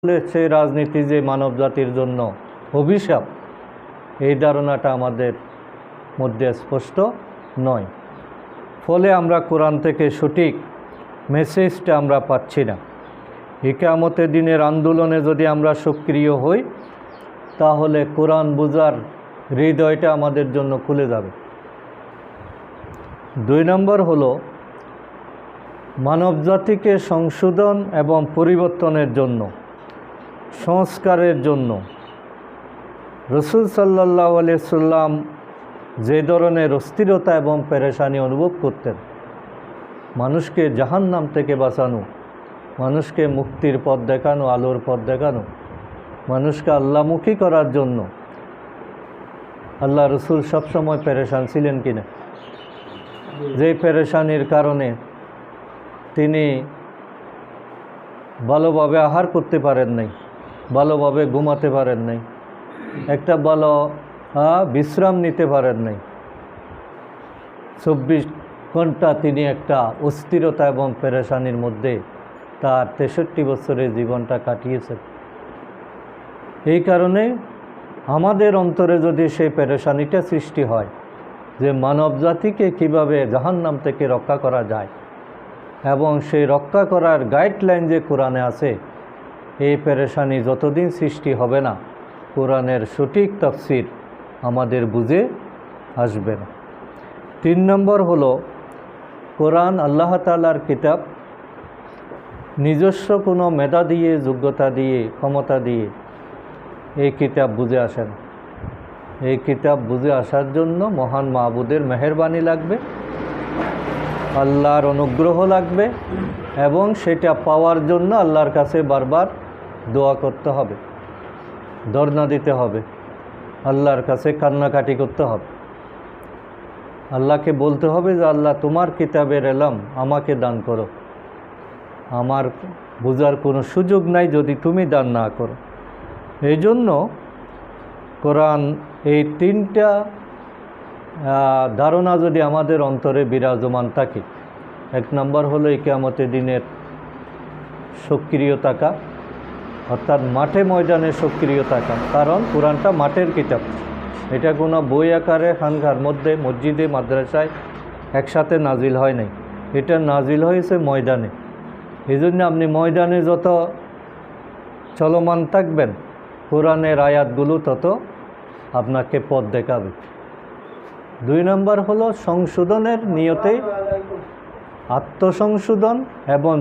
সে রাজনীতি যে মানব জাতির জন্য অভিশাপ, এই ধারণাটা আমাদের মধ্যে স্পষ্ট নয়। ফলে আমরা কোরআন থেকে সঠিক মেসেজটা আমরা পাচ্ছি না। কিয়ামতের দিনের আন্দোলনে যদি আমরা সক্রিয় হই, তাহলে কোরআন বোঝার হৃদয়টা আমাদের জন্য খুলে যাবে। 2 নম্বর হলো মানবজাতিকে সংশোধন এবং পরিবর্তনের জন্য, সংস্কারের জন্য রাসূল সাল্লাল্লাহু আলাইহি সাল্লাম যে ধরনের অস্থিরতা এবং পেরেশানি অনুভব করতেন, মানুষকে জাহান্নাম থেকে বাঁচানো, মানুষকে মুক্তির পথ দেখানো, আলোর পথ দেখানো, মানুষকে আল্লাহমুখী করার জন্য আল্লাহ রসুল সবসময় পেরেশান ছিলেন কিনা? যে পেরেশানির কারণে তিনি ভালোভাবে আহার করতে পারেন নাই, ভালোভাবে ঘুমাতে পারেন নাই, একটা ভালো বিশ্রাম নিতে পারেন নাই। 24 ঘন্টা তিনি একটা অস্থিরতা এবং পেরেশানির মধ্যে তার 63 বছরের জীবনটা কাটিয়েছেন। এই কারণে আমাদের অন্তরে যদি সেই পেরেশানিটা সৃষ্টি হয় যে মানব জাতিকে কীভাবে জাহান্নাম থেকে রক্ষা করা যায়, এবং সেই রক্ষা করার গাইডলাইন যে কোরআনে আছে, এই পেরেশানি যতদিন সৃষ্টি হবে না, কোরআনের সঠিক তাফসীর আমাদের বুঝে আসবে না। 3 নম্বর হলো কোরআন আল্লাহ তাআলার কিতাব, নিজস্ব কোনো মেধা দিয়ে, যোগ্যতা দিয়ে, ক্ষমতা দিয়ে এই কিতাব বুঝে আসেন। এই কিতাব বুঝে আসার জন্য মহান মাবুদের মেহেরবানি লাগবে, আল্লাহর অনুগ্রহ লাগবে, এবং সেটা পাওয়ার জন্য আল্লাহর কাছে বারবার দোয়া করতে হবে, ধর্ণা দিতে হবে, আল্লাহর কাছে কান্নাকাটি করতে হবে। আল্লাহকে বলতে হবে যে আল্লাহ, তোমার কিতাবের এলম আমাকে দান করো, আমার বোঝার কোনো সুযোগ নাই যদি তুমি দান না করো। এই জন্য কোরআন এই 3টা ধারণা যদি আমাদের অন্তরে বিরাজমান থাকে, 1 নম্বর হলো কিয়ামতের দিনের সক্রিয় থাকা, অর্থাৎ মাঠে ময়দানে সক্রিয় থাকা, কারণ কোরআনটা মাঠের কিতাব, এটা কোনো বই আকারে খানকার মধ্যে, মসজিদে, মাদ্রাসায় একসাথে নাজিল হয় নাই, এটা নাজিল হয়েছে ময়দানে। এই জন্য আপনি ময়দানে যত চলমান থাকবেন, কোরআনের আয়াতগুলো তত আপনাকে পথ দেখাবে। 2 নম্বর হলো সংশোধনের নিয়তে আত্মসংশোধন এবং